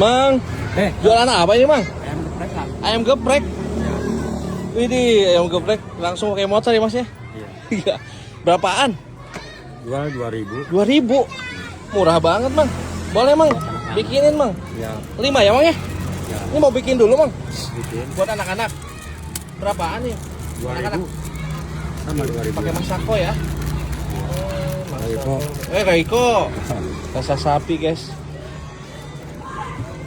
Mang, jualan apa ini, Mang? Ayam geprek lah. Ayam geprek. Widih, ayam geprek langsung pakai motor ya, Mas ya? Iya. Berapaan? Jual 2.000. 2.000. Murah banget, Mang. Boleh, Mang. Bikinin, Mang. Ya. 5 ya, Mang ya? Ya. Ini mau bikin dulu, Mang. Bikin. Buat anak-anak. Berapaan nih? 2.000. Sama 2.000. Pakai masako ya? Reiko. Reiko. Rasa sapi, guys.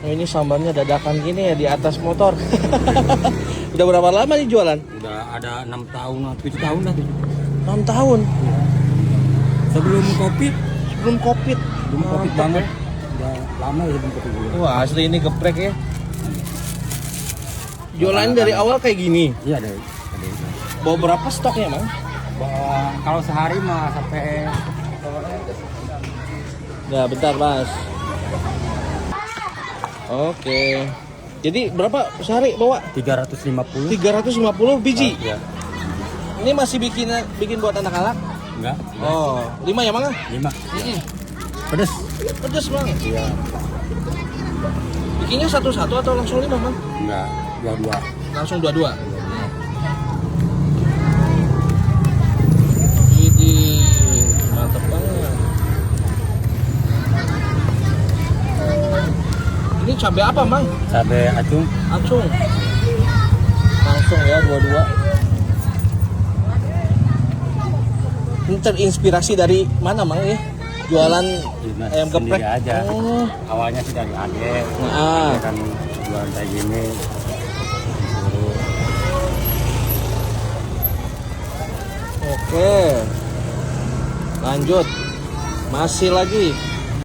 Oh, ini sambarnya dadakan gini ya di atas motor. Udah berapa lama nih jualan? Udah ada 6 tahun, 7 tahun lah. 6 tahun. Sebelum Covid. Sebelum Covid. Belum Covid banget. Udah lama ya sebelum Covid dulu. Wah, asli ini geprek ya. Jualan dari awal kayak gini. Iya, ada. Bawa berapa stoknya, Mang? Kalau sehari mah sampai Ya, bentar, Mas. Oke. Jadi berapa sehari bawa? 350. 350 biji. Iya. Ini masih bikin buat anak-anak? Enggak. Oh, 5 ya, Mang? 5. Pedes. Pedes, Mang. Iya. Bikinnya satu-satu atau langsung 5, Mang? Enggak, dua-dua. Langsung dua-dua. Ini mantap banget. Ini cabai apa, Mang? Cabai acung. Acung. Langsung ya dua-dua. Ini terinspirasi dari mana, Mang ya? Jualan ayam geprek aja. Oh. Awalnya sih dari adek. Nah. Adek kan jualan kayak gini. Oke. Lanjut. Masih lagi.